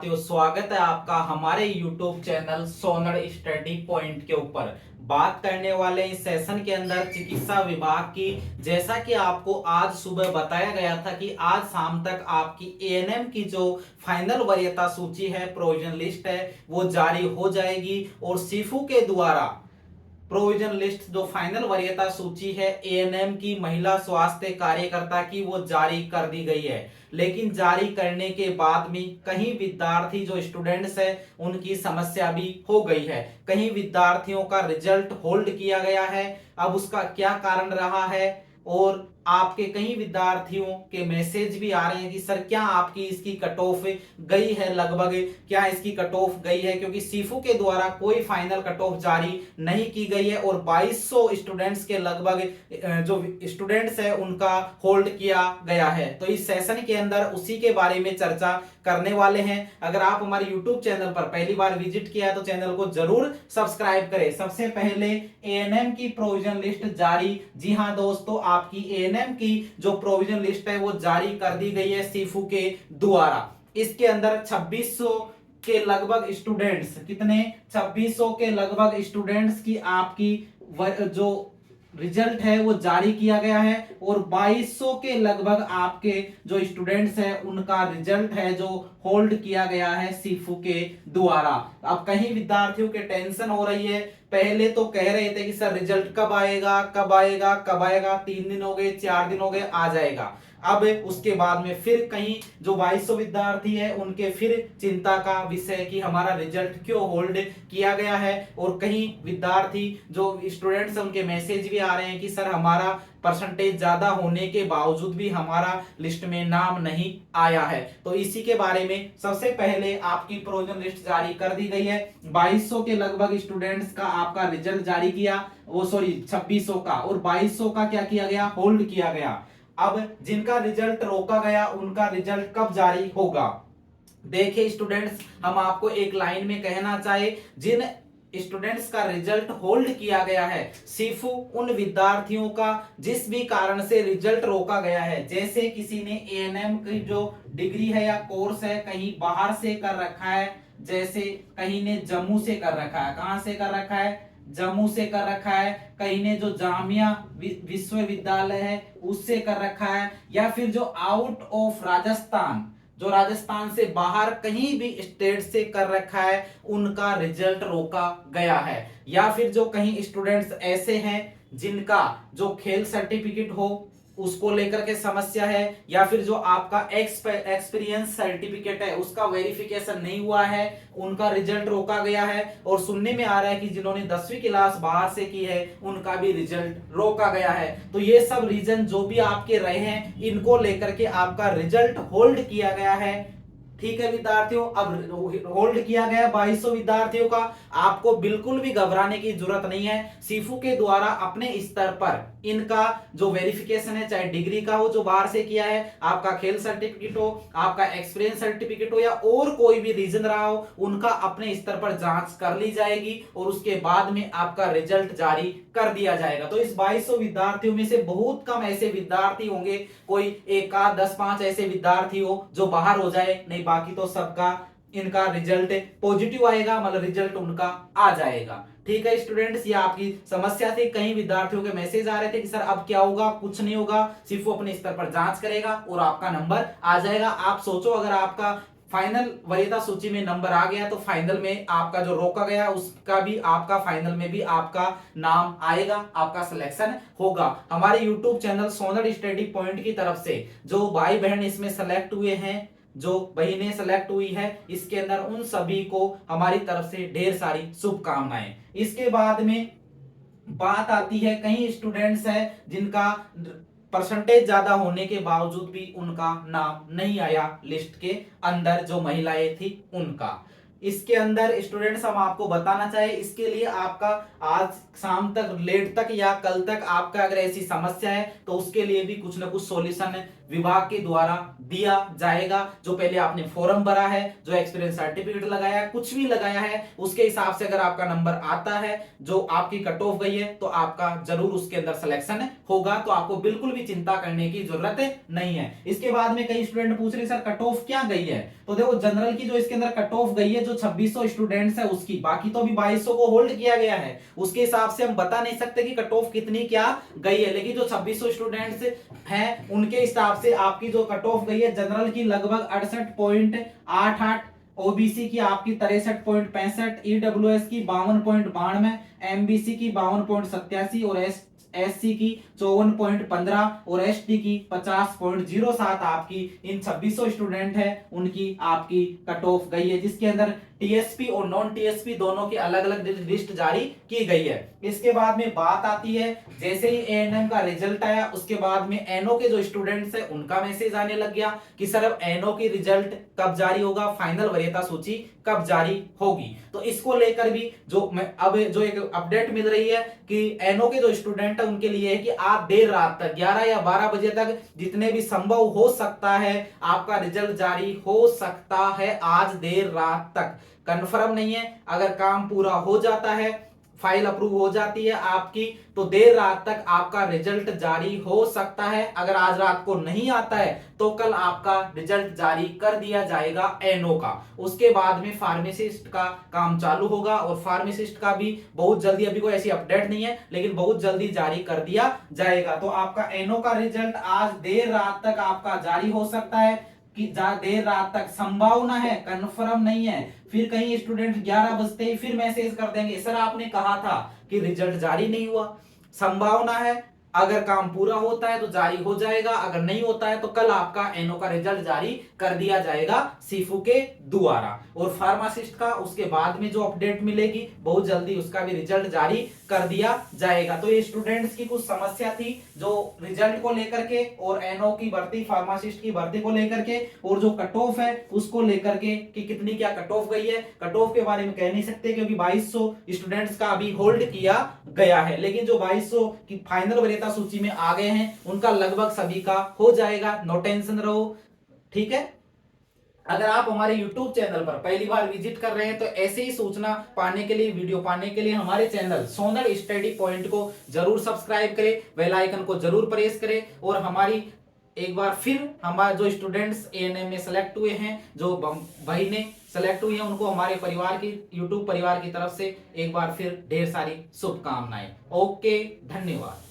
तो स्वागत है आपका हमारे YouTube चैनल सोनड़ स्टडी पॉइंट के ऊपर। बात करने वाले इस सेशन के अंदर चिकित्सा विभाग की। जैसा कि आपको आज सुबह बताया गया था कि आज शाम तक आपकी एएनएम की जो फाइनल वरीयता सूची है, प्रोविजन लिस्ट है, वो जारी हो जाएगी और सीफू के द्वारा प्रोविजन लिस्ट जो फाइनल वरीयता सूची है एएनएम की महिला स्वास्थ्य कार्यकर्ता की, वो जारी कर दी गई है। लेकिन जारी करने के बाद में कहीं विद्यार्थी जो स्टूडेंट्स है उनकी समस्या भी हो गई है। कहीं विद्यार्थियों का रिजल्ट होल्ड किया गया है। अब उसका क्या कारण रहा है और आपके कई विद्यार्थियों के मैसेज भी आ रहे हैं कि सर क्या आपकी इसकी कट ऑफ गई है, लगभग क्या इसकी कट ऑफ गई है, क्योंकि सीफू के द्वारा कोई फाइनल कट ऑफ जारी नहीं की गई है और 2200 स्टूडेंट्स के लगभग जो स्टूडेंट्स है उनका होल्ड किया गया है। तो इस सेशन के अंदर उसी के बारे में चर्चा करने वाले हैं। अगर आप हमारे YouTube चैनल पर पहली बार विजिट किया है तो चैनल को जरूर सब्सक्राइब करें। सबसे पहले एएनएम की प्रोविजन लिस्ट जारी। जी हां दोस्तों, आपकी एएनएम की जो प्रोविजन लिस्ट है वो जारी कर दी गई है सीफू के द्वारा। इसके अंदर 2600 के लगभग स्टूडेंट्स, कितने 2600 के लगभग स्टूडेंट्स की आपकी जो रिजल्ट है वो जारी किया गया है और 2200 के लगभग आपके जो स्टूडेंट्स हैं उनका रिजल्ट है जो होल्ड किया गया है सीफू के द्वारा। अब कहीं विद्यार्थियों के टेंशन हो रही है। पहले तो कह रहे थे कि सर रिजल्ट कब आएगा कब आएगा कब आएगा, 3 दिन हो गए 4 दिन हो गए, आ जाएगा। अब उसके बाद में फिर कहीं जो 2200 विद्यार्थी है उनके फिर चिंता का विषय कि हमारा रिजल्ट क्यों होल्ड किया गया है। और कहीं विद्यार्थी जो स्टूडेंट्स हैं उनके मैसेज भी आ रहे हैं कि सर हमारा परसेंटेज ज्यादा होने के बावजूद भी हमारा लिस्ट में नाम नहीं आया है। तो इसी के बारे में सबसे पहले आपकी प्रोविजन लिस्ट जारी कर दी गई है। 2200 के लगभग स्टूडेंट्स का आपका रिजल्ट जारी किया, वो सॉरी 2600 का, और 2200 का क्या किया गया, होल्ड किया गया। अब जिनका रिजल्ट रोका गया उनका रिजल्ट कब जारी होगा। देखिए स्टूडेंट्स, हम आपको एक लाइन में कहना चाहे, जिन स्टूडेंट्स का रिजल्ट होल्ड किया गया है सीफू उन विद्यार्थियों का जिस भी कारण से रिजल्ट रोका गया है, जैसे किसी ने एएनएम की जो डिग्री है या कोर्स है कहीं बाहर से कर रखा है, जैसे कहीं ने जम्मू से कर रखा है, कहां से कर रखा है, जम्मू से कर रखा है, कहीं ने जो जामिया विश्वविद्यालय है उससे कर रखा है, या फिर जो आउट ऑफ राजस्थान, जो राजस्थान से बाहर कहीं भी स्टेट से कर रखा है, उनका रिजल्ट रोका गया है। या फिर जो कहीं स्टूडेंट्स ऐसे हैं जिनका जो खेल सर्टिफिकेट हो उसको लेकर के समस्या है, या फिर जो आपका एक्सपीरियंस सर्टिफिकेट है उसका वेरिफिकेशन नहीं हुआ है, उनका रिजल्ट रोका गया है। और सुनने में आ रहा है कि जिन्होंने 10वीं क्लास बाहर से की है उनका भी रिजल्ट रोका गया है। तो ये सब रीजन जो भी आपके रहे हैं इनको लेकर के आपका रिजल्ट होल्ड किया गया है। ठीक है विद्यार्थियों, अब होल्ड किया गया 2200 विद्यार्थियों का। आपको बिल्कुल भी घबराने की जरूरत नहीं है। सीफू के द्वारा अपने स्तर पर इनका जो वेरिफिकेशन है, चाहे डिग्री का हो जो बाहर से किया है, आपका खेल सर्टिफिकेट हो, आपका एक्सपीरियंस सर्टिफिकेट हो, या और कोई भी रीजन रहा हो, उनका अपने स्तर पर जांच कर ली जाएगी और उसके बाद में आपका रिजल्ट जारी कर दिया जाएगा। तो इस 2200 विद्यार्थियों में से बहुत कम ऐसे विद्यार्थी होंगे, कोई एक आध 10-5 ऐसे विद्यार्थी हो जो बाहर हो जाए, नहीं बाकी तो सबका इनका रिजल्ट पॉजिटिव आएगा, मतलब रिजल्ट उनका आ जाएगा। ठीक है स्टूडेंट्स, ये आपकी समस्या थी। कई विद्यार्थियों के मैसेज आ रहे थे कि सर अब क्या होगा, कुछ नहीं होगा, सिर्फ वो अपने स्तर पर जांच करेगा और आपका नंबर आ जाएगा। आप सोचो अगर आपका फाइनल वरीयता सूची में नंबर आ गया तो फाइनल में आपका जो रोका गया उसका भी आपका फाइनल में भी आपका नाम आएगा, आपका सिलेक्शन होगा। हमारे YouTube चैनल सोनड़ स्टडी पॉइंट की तरफ से जो भाई बहन इसमें सेलेक्ट हुए हैं, जो बहनें सेलेक्ट हुई है, इसके अंदर उन सभी को हमारी तरफ से ढेर सारी शुभकामनाएं। इसके बाद में बात आती है, कई स्टूडेंट्स हैं जिनका परसेंटेज ज्यादा होने के बावजूद भी उनका नाम नहीं आया लिस्ट के अंदर, जो महिलाएं थी उनका। इसके अंदर स्टूडेंट्स हम आपको बताना चाहे, इसके लिए आपका आज शाम तक लेट तक या कल तक आपका अगर ऐसी समस्या है तो उसके लिए भी कुछ ना कुछ सॉल्यूशन विभाग के द्वारा दिया जाएगा। जो पहले आपने फॉर्म भरा है, जो एक्सपीरियंस सर्टिफिकेट लगाया है, कुछ भी लगाया है, उसके हिसाब से अगर आपका नंबर आता है, जो आपकी कट ऑफ गई है, तो आपका जरूर उसके अंदर सिलेक्शन होगा। तो आपको बिल्कुल भी चिंता करने की जरूरत नहीं है। इसके बाद में कई स्टूडेंट पूछ रहे सर कट ऑफ क्या गई है, तो देखो जनरल की जो इसके अंदर कट ऑफ गई है, जो 2600 स्टूडेंट्स है उसकी, बाकी तो अभी 2200 को होल्ड किया गया है, उसके हिसाब से हम बता नहीं सकते कि कट ऑफ कितनी क्या गई है, लेकिन जो 2600 स्टूडेंट्स हैं उनके हिसाब से आपकी जो कट ऑफ गई है जनरल की लगभग 68.88, ओबीसी की आपकी 63.65, ईडब्ल्यूएस की 52.92, एमबीसी की 52.87 और एससी की 54.15 और एसटी की 50.07 आपकी इन 2600 स्टूडेंट है उनकी आपकी कट ऑफ गई है, जिसके अंदर टीएसपी और नॉन टीएसपी दोनों की अलग अलग लिस्ट जारी की गई है। इसके बाद में बात आती है, जैसे ही एएनएम का रिजल्ट आया उसके बाद में एनओ के जो स्टूडेंट्स है उनका मैसेज आने लग गया कि सर अब एनओ की रिजल्ट कब जारी होगा, फाइनल वरीयता सूची कब जारी होगी। तो इसको लेकर भी जो मैं अब जो एक अपडेट मिल रही है कि एनओ के जो स्टूडेंट है उनके लिए है कि आप देर रात तक 11 या 12 बजे तक जितने भी संभव हो सकता है आपका रिजल्ट जारी हो सकता है, आज देर रात तक, कंफर्म नहीं है। अगर काम पूरा हो जाता है, फाइल अप्रूव हो जाती है आपकी, तो देर रात तक आपका रिजल्ट जारी हो सकता है। अगर आज रात को नहीं आता है तो कल आपका रिजल्ट जारी कर दिया जाएगा एनओ का। उसके बाद में फार्मासिस्ट का काम चालू होगा और फार्मासिस्ट का भी बहुत जल्दी, अभी कोई ऐसी अपडेट नहीं है लेकिन बहुत जल्दी जारी कर दिया जाएगा। तो आपका एनओ का रिजल्ट आज देर रात तक आपका जारी हो सकता है कि देर रात तक, संभावना है, कंफर्म नहीं है। फिर कहीं स्टूडेंट 11 बजते ही फिर मैसेज कर देंगे सर आपने कहा था कि रिजल्ट जारी नहीं हुआ। संभावना है अगर काम पूरा होता है तो जारी हो जाएगा, अगर नहीं होता है तो कल आपका एनओ का रिजल्ट जारी कर दिया जाएगा सीफू के द्वारा। और फार्मासिस्ट का उसके बाद में जो अपडेट मिलेगी बहुत जल्दी उसका भी रिजल्ट जारी कर दिया जाएगा। तो ये स्टूडेंट्स की कुछ समस्या थी जो रिजल्ट को लेकर के और एनओ की भर्ती, फार्मासिस्ट की भर्ती को लेकर के, और जो कट ऑफ है उसको लेकर के कि कितनी क्या कट ऑफ गई है। कट ऑफ के बारे में कह नहीं सकते क्योंकि 2200 स्टूडेंट्स का अभी होल्ड किया गया है, लेकिन जो 2200 की फाइनल वरीयता सूची में आ गए हैं उनका लगभग सभी का हो जाएगा, नो टेंशन रहो, ठीक है। अगर आप हमारे YouTube चैनल पर पहली बार विजिट कर रहे हैं तो ऐसे ही सूचना पाने के लिए, वीडियो पाने के लिए हमारे चैनल सोनल स्टडी पॉइंट को जरूर सब्सक्राइब करें, बेल आइकन को जरूर प्रेस करें। और हमारी एक बार फिर हमारे जो स्टूडेंट्स एएनएम में सेलेक्ट हुए हैं, जो भाई ने सेलेक्ट हुए हैं, उनको हमारे परिवार की, यूट्यूब परिवार की तरफ से एक बार फिर ढेर सारी शुभकामनाएं। ओके, धन्यवाद।